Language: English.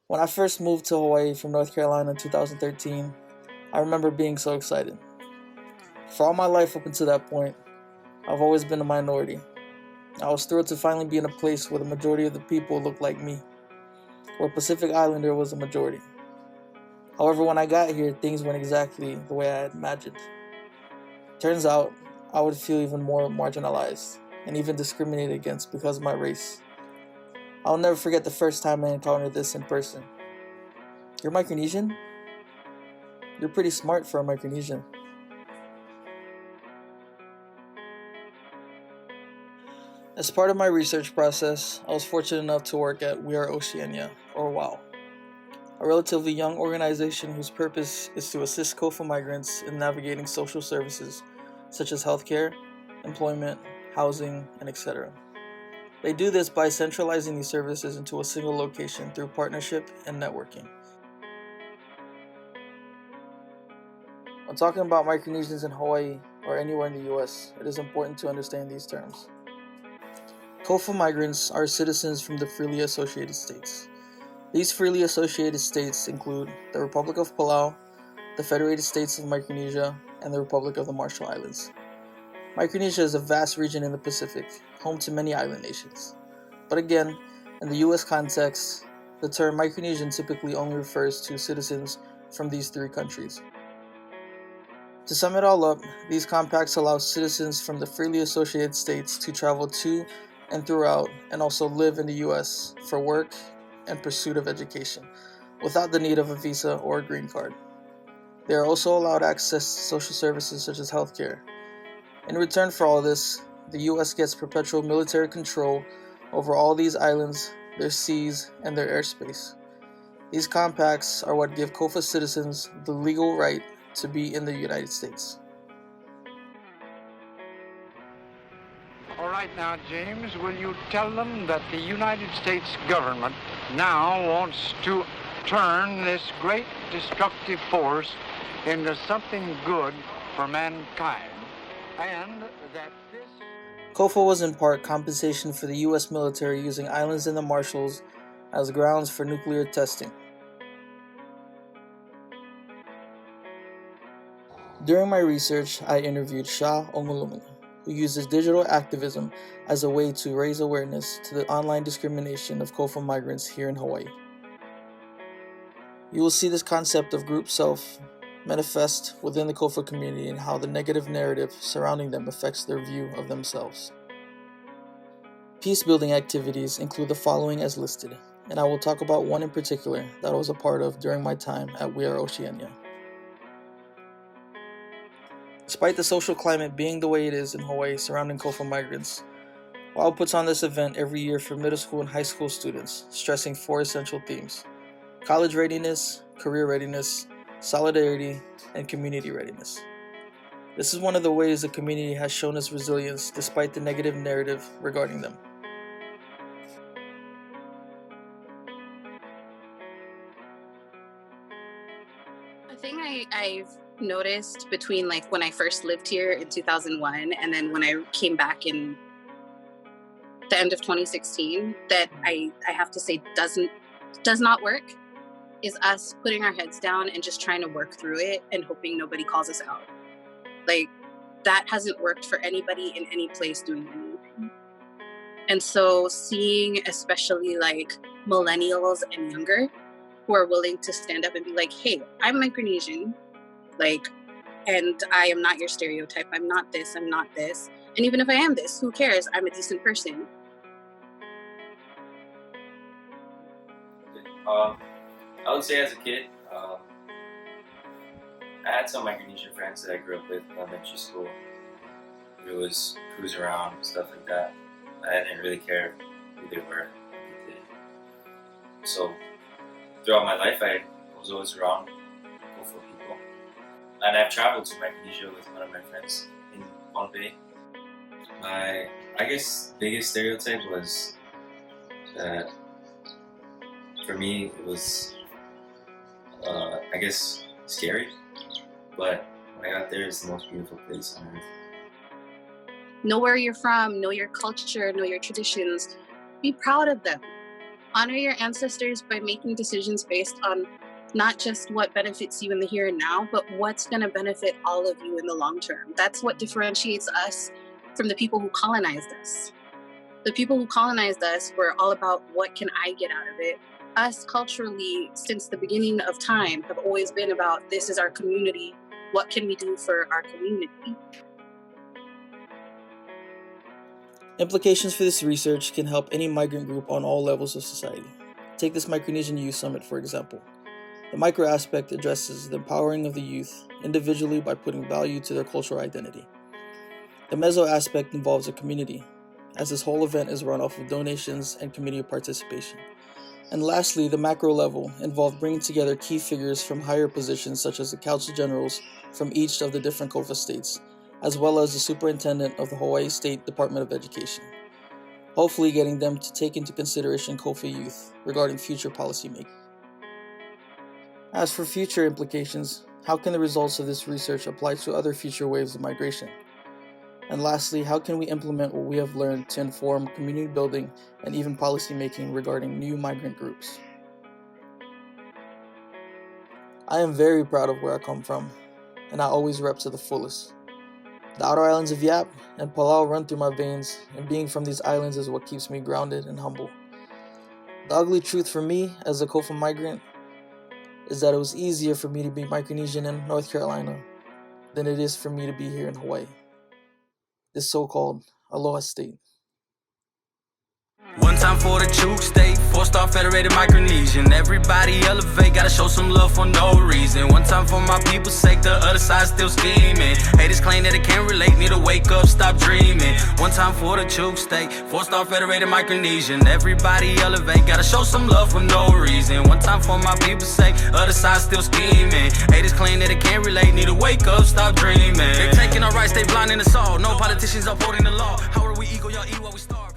When I first moved to Hawaii from North Carolina in 2013, I remember being so excited. For all my life up until that point, I've always been a minority. I was thrilled to finally be in a place where the majority of the people looked like me, where Pacific Islander was a majority. However, when I got here, things went exactly the way I had imagined. Turns out, I would feel even more marginalized and even discriminated against because of my race. I'll never forget the first time I encountered this in person. You're Micronesian? You're pretty smart for a Micronesian. As part of my research process, I was fortunate enough to work at We Are Oceania, or WOW, a relatively young organization whose purpose is to assist COFA migrants in navigating social services such as healthcare, employment, housing, and etc. They do this by centralizing these services into a single location through partnership and networking. When talking about Micronesians in Hawaii or anywhere in the US, it is important to understand these terms. COFA migrants are citizens from the freely associated states. These freely associated states include the Republic of Palau, the Federated States of Micronesia, and the Republic of the Marshall Islands. Micronesia is a vast region in the Pacific, home to many island nations. But again, in the US context, the term Micronesian typically only refers to citizens from these three countries. To sum it all up, these compacts allow citizens from the freely associated states to travel to and throughout and also live in the US for work and pursuit of education without the need of a visa or a green card. They are also allowed access to social services such as healthcare. In return for all this, the US gets perpetual military control over all these islands, their seas, and their airspace. These compacts are what give COFA citizens the legal right to be in the United States. All right now, James, will you tell them that the United States government now wants to turn this great destructive force into something good for mankind, and that this... COFA was in part compensation for the US military using islands in the Marshalls as grounds for nuclear testing. During my research, I interviewed Shah Omulumuni, who uses digital activism as a way to raise awareness to the online discrimination of COFA migrants here in Hawaii. You will see this concept of group self manifest within the COFA community and how the negative narrative surrounding them affects their view of themselves. Peace-building activities include the following as listed, and I will talk about one in particular that I was a part of during my time at We Are Oceania. Despite the social climate being the way it is in Hawaii surrounding COFA migrants, WOW puts on this event every year for middle school and high school students, stressing four essential themes: college readiness, career readiness, solidarity, and community readiness. This is one of the ways the community has shown its resilience despite the negative narrative regarding them. A thing I've noticed between like when I first lived here in 2001 and then when I came back in the end of 2016 that I have to say does not work is us putting our heads down and just trying to work through it and hoping nobody calls us out. Like, that hasn't worked for anybody in any place doing anything. And so seeing especially like millennials and younger who are willing to stand up and be like, hey, I'm Micronesian, like, and I am not your stereotype. I'm not this, I'm not this. And even if I am this, who cares? I'm a decent person. I would say as a kid, I had some Micronesian friends that I grew up with in elementary school. It was cruise around and stuff like that. I didn't really care who they were. So throughout my life, I was always around for people. And I've traveled to Micronesia with one of my friends in Pohnpei. My, I guess, biggest stereotype was that for me it was, I guess, scary. But when I got there, it's the most beautiful place on earth. Know where you're from, know your culture, know your traditions. Be proud of them. Honor your ancestors by making decisions based on not just what benefits you in the here and now, but what's going to benefit all of you in the long term. That's what differentiates us from the people who colonized us. The people who colonized us were all about what can I get out of it. Us culturally, since the beginning of time, have always been about this is our community. What can we do for our community? Implications for this research can help any migrant group on all levels of society. Take this Micronesian Youth Summit, for example. The micro aspect addresses the empowering of the youth individually by putting value to their cultural identity. The meso aspect involves a community, as this whole event is run off of donations and community participation. And lastly, the macro level involved bringing together key figures from higher positions such as the council generals from each of the different COFA states, as well as the superintendent of the Hawaii State Department of Education, hopefully getting them to take into consideration COFA youth regarding future policy making. As for future implications, how can the results of this research apply to other future waves of migration? And lastly, how can we implement what we have learned to inform community building and even policy making regarding new migrant groups? I am very proud of where I come from, and I always rep to the fullest. The outer islands of Yap and Palau run through my veins, and being from these islands is what keeps me grounded and humble. The ugly truth for me as a COFA migrant is that it was easier for me to be Micronesian in North Carolina than it is for me to be here in Hawaii, this so-called Aloha state. One time for the Chuk State, 4-star federated Micronesian. Everybody elevate, gotta show some love for no reason. One time for my people's sake, the other side still scheming. Haters claim that it can't relate, need to wake up, stop dreaming. One time for the Chuk State, 4-star federated Micronesian. Everybody elevate, gotta show some love for no reason. One time for my people's sake, other side still scheming. Haters claim that it can't relate, need to wake up, stop dreaming. They're taking our rights, they blinding us all. No politicians upholding the law. How are we equal, y'all eat what we starve.